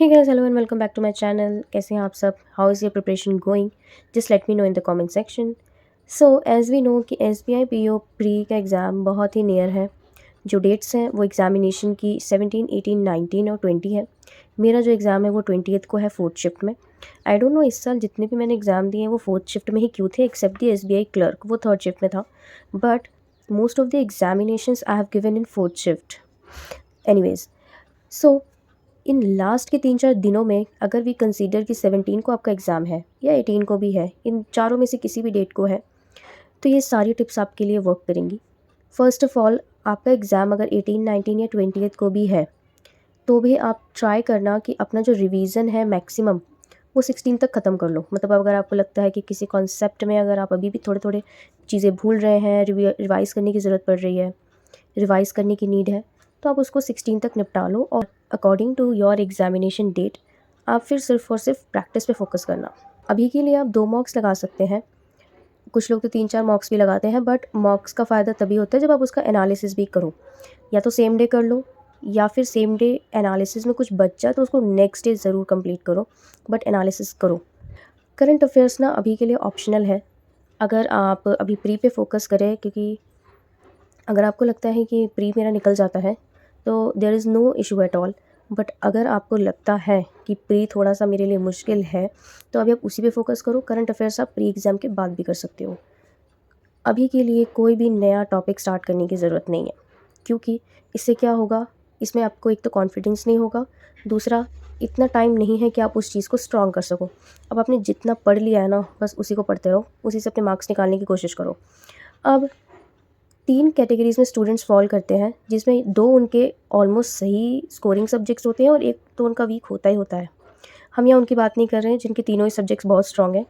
Hey guys, hello and welcome back to my channel. कैसे हैं आप सब? How is your preparation going? Just let me know in the comment section. So as we know कि SBI PO pre का exam बहुत ही near है. जो dates हैं वो एग्ज़ामिनेशन की 17, 18, 19 और 20 है. मेरा जो एग्ज़ाम है वो 20th को है फोर्थ शिफ्ट में. आई डोंट नो इस साल जितने भी मैंने एग्ज़ाम दिए हैं वो फोर्थ शिफ्ट में ही क्यों थे, एक्सेप्ट दी SBI क्लर्क, वो थर्ड शिफ्ट में था. But most of the examinations I have given in fourth shift. Anyways, so in last के 3-4 दिनों में अगर वी कंसीडर कि 17 को आपका एग्ज़ाम है या 18 को भी है, इन चारों में से किसी भी डेट को है, तो ये सारी टिप्स आपके लिए वर्क करेंगी. फ़र्स्ट ऑफ़ ऑल, आपका एग्ज़ाम अगर 18, 19 या 20th को भी है, तो भी आप ट्राई करना कि अपना जो रिवीजन है मैक्सिमम वो 16 तक ख़त्म कर लो. मतलब अगर आपको लगता है कि किसी कॉन्सेप्ट में अगर आप अभी भी थोड़े-थोड़े चीज़ें भूल रहे हैं, रिवाइज़ करने की ज़रूरत पड़ रही है, रिवाइज़ करने की नीड है, तो आप उसको 16 तक निपटा लो और according to your examination date आप फिर सिर्फ और सिर्फ प्रैक्टिस पे फोकस करना. अभी के लिए आप 2 मॉक्स लगा सकते हैं. कुछ लोग तो 3-4 मॉक्स भी लगाते हैं, बट मॉक्स का फ़ायदा तभी होता है जब आप उसका एनालिसिस भी करो. या तो सेम डे कर लो, या फिर सेम डे एनालिसिस में कुछ बच जाए तो उसको नेक्स्ट डे ज़रूर कंप्लीट करो, बट एनालिसिस करो. करंट अफेयर्स ना अभी के लिए ऑप्शनल है. अगर आप अभी प्री पे फोकस करें, क्योंकि अगर आपको लगता है कि प्री मेरा निकल जाता है तो there is no issue at all. But अगर आपको लगता है कि प्री थोड़ा सा मेरे लिए मुश्किल है, तो अभी आप उसी पे फोकस करो. करंट अफेयर्स आप प्री एग्ज़ाम के बाद भी कर सकते हो. अभी के लिए कोई भी नया टॉपिक स्टार्ट करने की ज़रूरत नहीं है, क्योंकि इससे क्या होगा, इसमें आपको एक तो कॉन्फिडेंस नहीं होगा, दूसरा इतना टाइम नहीं है कि आप उस चीज़ को स्ट्रॉन्ग कर सको. अब आपने जितना पढ़ लिया है ना, बस उसी को पढ़ते रहो, उसी से अपने मार्क्स निकालने की कोशिश करो. अब 3 कैटेगरीज़ में स्टूडेंट्स फ़ॉल करते हैं, जिसमें 2 उनके ऑलमोस्ट सही स्कोरिंग सब्जेक्ट्स होते हैं और 1 तो उनका वीक होता ही होता है. हम यहाँ उनकी बात नहीं कर रहे हैं जिनके तीनों ही सब्जेक्ट्स बहुत स्ट्रॉन्ग हैं.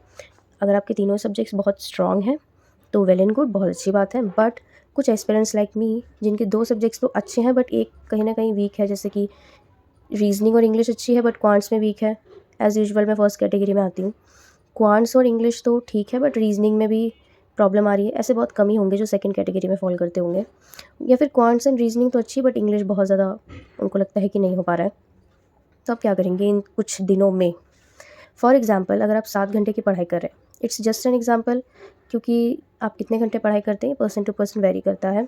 अगर आपके तीनों सब्जेक्ट्स बहुत स्ट्रॉन्ग हैं तो वेल एंड गुड, बहुत अच्छी बात है. बट कुछ एस्पिरेंट्स लाइक मी जिनके 2 सब्जेक्ट्स तो अच्छे हैं बट एक कहीं न कहीं वीक है, जैसे कि रीज़निंग और इंग्लिश अच्छी है बट क्वांट्स में वीक है. एज़ यूजुअल मैं फर्स्ट कैटेगरी में आती हूँ. क्वांट्स और इंग्लिश तो ठीक है बट रीज़निंग में भी प्रॉब्लम आ रही है. ऐसे बहुत कम ही होंगे जो सेकंड कैटेगरी में फ़ॉल करते होंगे. या फिर क्वांट्स एंड रीज़निंग तो अच्छी, बट इंग्लिश बहुत ज़्यादा उनको लगता है कि नहीं हो पा रहा है. तो आप क्या करेंगे इन कुछ दिनों में? फॉर एग्ज़ाम्पल, अगर आप 7 घंटे की पढ़ाई कर रहे हैं, इट्स जस्ट एन एग्ज़ाम्पल, क्योंकि आप कितने घंटे पढ़ाई करते हैं पर्सन टू पर्सन वेरी करता है.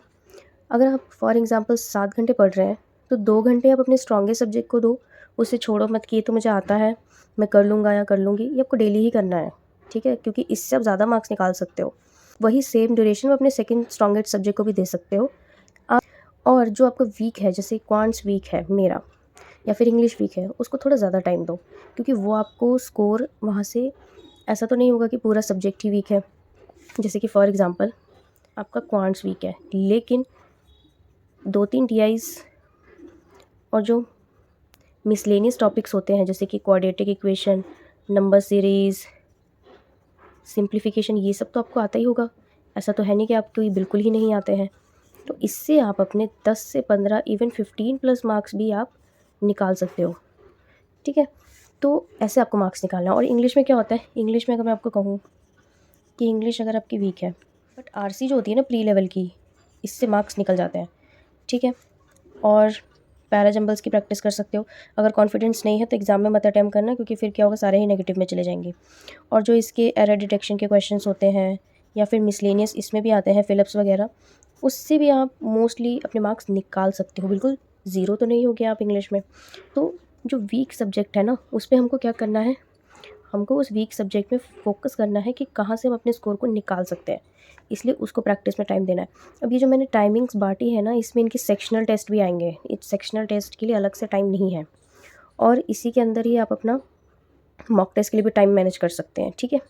अगर आप फॉर एग्ज़ाम्पल 7 घंटे पढ़ रहे हैं, तो 2 घंटे आप अपने स्ट्रॉन्गेस्ट सब्जेक्ट को दो. उसे छोड़ो मत कि ये तो मुझे आता है, मैं कर लूँगा या कर लूँगी. ये आपको डेली ही करना है, ठीक है? क्योंकि इससे आप ज़्यादा मार्क्स निकाल सकते हो. वही सेम ड्यूरेशन में अपने सेकंड स्ट्रॉन्गेस्ट सब्जेक्ट को भी दे सकते हो आप. और जो आपका वीक है, जैसे क्वांट्स वीक है मेरा, या फिर इंग्लिश वीक है, उसको थोड़ा ज़्यादा टाइम दो, क्योंकि वो आपको स्कोर वहाँ से ऐसा तो नहीं होगा कि पूरा सब्जेक्ट ही वीक है. जैसे कि फॉर एग्ज़ाम्पल आपका क्वांट्स वीक है, लेकिन 2-3 टीआईज़ और जो मिसलेनियस टॉपिक्स होते हैं, जैसे कि quadratic equation, number series, simplification, ये सब तो आपको आता ही होगा. ऐसा तो है नहीं कि आपको ये बिल्कुल ही नहीं आते हैं. तो इससे आप अपने 10 से 15 इवन 15 प्लस मार्क्स भी आप निकाल सकते हो, ठीक है? तो ऐसे आपको मार्क्स निकालना है. और इंग्लिश में क्या होता है, इंग्लिश में अगर मैं आपको कहूँ कि इंग्लिश अगर आपकी वीक है, बट आरसी जो होती है ना प्री लेवल की, इससे मार्क्स निकल जाते हैं, ठीक है? और पैरा जंबल्स की प्रैक्टिस कर सकते हो. अगर कॉन्फिडेंस नहीं है तो एग्ज़ाम में मत अटेम्प्ट करना, क्योंकि फिर क्या होगा, सारे ही नेगेटिव में चले जाएंगे. और जो इसके एरर डिटेक्शन के क्वेश्चंस होते हैं, या फिर मिसलेनियस इसमें भी आते हैं, फिलिप्स वगैरह, उससे भी आप मोस्टली अपने मार्क्स निकाल सकते हो. बिल्कुल ज़ीरो तो नहीं हो गया आप इंग्लिश में. तो जो वीक सब्जेक्ट है ना, उस पर हमको क्या करना है, हमको उस वीक सब्जेक्ट में फ़ोकस करना है कि कहाँ से हम अपने स्कोर को निकाल सकते हैं. इसलिए उसको प्रैक्टिस में टाइम देना है. अब ये जो मैंने टाइमिंग्स बाँटी है ना, इसमें इनके सेक्शनल टेस्ट भी आएंगे. इस सेक्शनल टेस्ट के लिए अलग से टाइम नहीं है, और इसी के अंदर ही आप अपना मॉक टेस्ट के लिए भी टाइम मैनेज कर सकते हैं, ठीक है?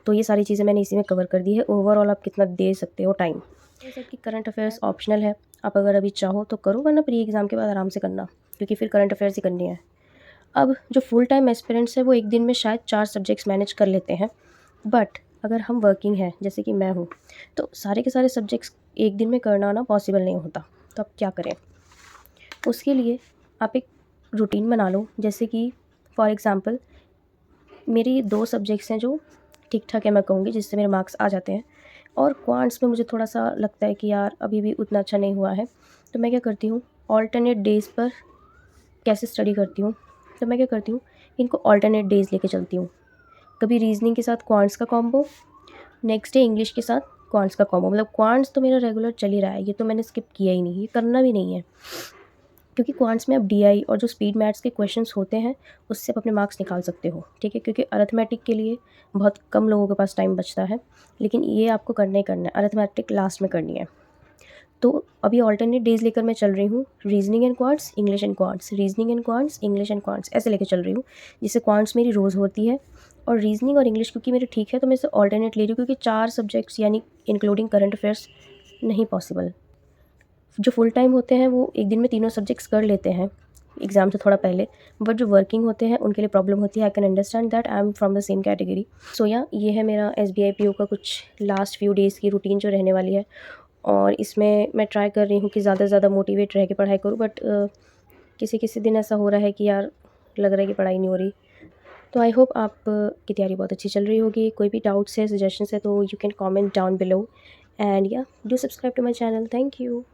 तो ये सारी चीज़ें मैंने इसी में कवर कर दी है. ओवरऑल आप कितना दे सकते हो टाइम. जैसे कि करंट अफेयर्स ऑप्शनल है, आप अगर अभी चाहो तो करो, वरना प्री एग्ज़ाम के बाद आराम से करना, क्योंकि फिर करंट अफेयर्स ही करनी है. अब जो फुल टाइम एस्पिरेंट्स है वो एक दिन में शायद 4 सब्जेक्ट्स मैनेज कर लेते हैं, बट अगर हम वर्किंग हैं जैसे कि मैं हूँ, तो सारे के सारे सब्जेक्ट्स एक दिन में करना ना पॉसिबल नहीं होता. तो आप क्या करें, उसके लिए आप एक रूटीन बना लो. जैसे कि फॉर एग्ज़ाम्पल मेरे 2 सब्जेक्ट्स हैं जो ठीक ठाक है, मैं कहूँगी, जिससे मेरे मार्क्स आ जाते हैं. और क्वांट्स में मुझे थोड़ा सा लगता है कि यार अभी भी उतना अच्छा नहीं हुआ है. तो मैं क्या करती हूँ, ऑल्टरनेट डेज़ पर कैसे स्टडी करती हूँ, तो मैं क्या करती हूँ, इनको ऑल्टरनेट डेज़ लेके चलती हूँ। कभी रीजनिंग के साथ क्वांट्स का कॉम्बो, नेक्स्ट डे इंग्लिश के साथ क्वांट्स का कॉम्बो। मतलब क्वांट्स तो मेरा रेगुलर चल ही रहा है, ये तो मैंने स्किप किया ही नहीं, ये करना भी नहीं है, क्योंकि क्वांट्स में आप डीआई और जो स्पीड मैथ्स के क्वेश्चंस होते हैं उससे आप अपने मार्क्स निकाल सकते हो, ठीक है। क्योंकि अरिथमेटिक के लिए बहुत कम लोगों के पास टाइम बचता है, लेकिन ये आपको करना ही करना है, अरिथमेटिक लास्ट में करनी है। तो अभी ऑल्टरनेट डेज़ लेकर मैं चल रही हूँ, reasoning and quants, English and quants, reasoning and quants, English and quants, ऐसे लेके चल रही हूँ, जिससे क्वांट्स मेरी रोज़ होती है। और रीजनिंग और इंग्लिश क्योंकि मेरे ठीक है, तो मैं इसे ऑल्टरनेट ले रही हूँ, क्योंकि 4 सब्जेक्ट्स यानी इंक्लूडिंग करंट अफेयर्स नहीं पॉसिबल। जो फुल टाइम होते हैं वो एक दिन में तीनों सब्जेक्ट्स कर लेते हैं एग्ज़ाम से थोड़ा पहले, बट जो वर्किंग होते हैं उनके लिए प्रॉब्लम होती है। I can understand that, I am from the same category. So या ये है मेरा एसबीआई पीओ का कुछ लास्ट फ्यू डेज़ की रूटीन जो रहने वाली है, और इसमें मैं ट्राई कर रही हूँ कि ज़्यादा से ज़्यादा मोटिवेट रह के पढ़ाई करूँ, बट किसी किसी दिन ऐसा हो रहा है कि यार लग रहा है कि पढ़ाई नहीं हो रही। तो आई होप आप की तैयारी बहुत अच्छी चल रही होगी। कोई भी डाउट्स है, सजेशंस है, तो you can comment down below, and या do subscribe to my channel. Thank you.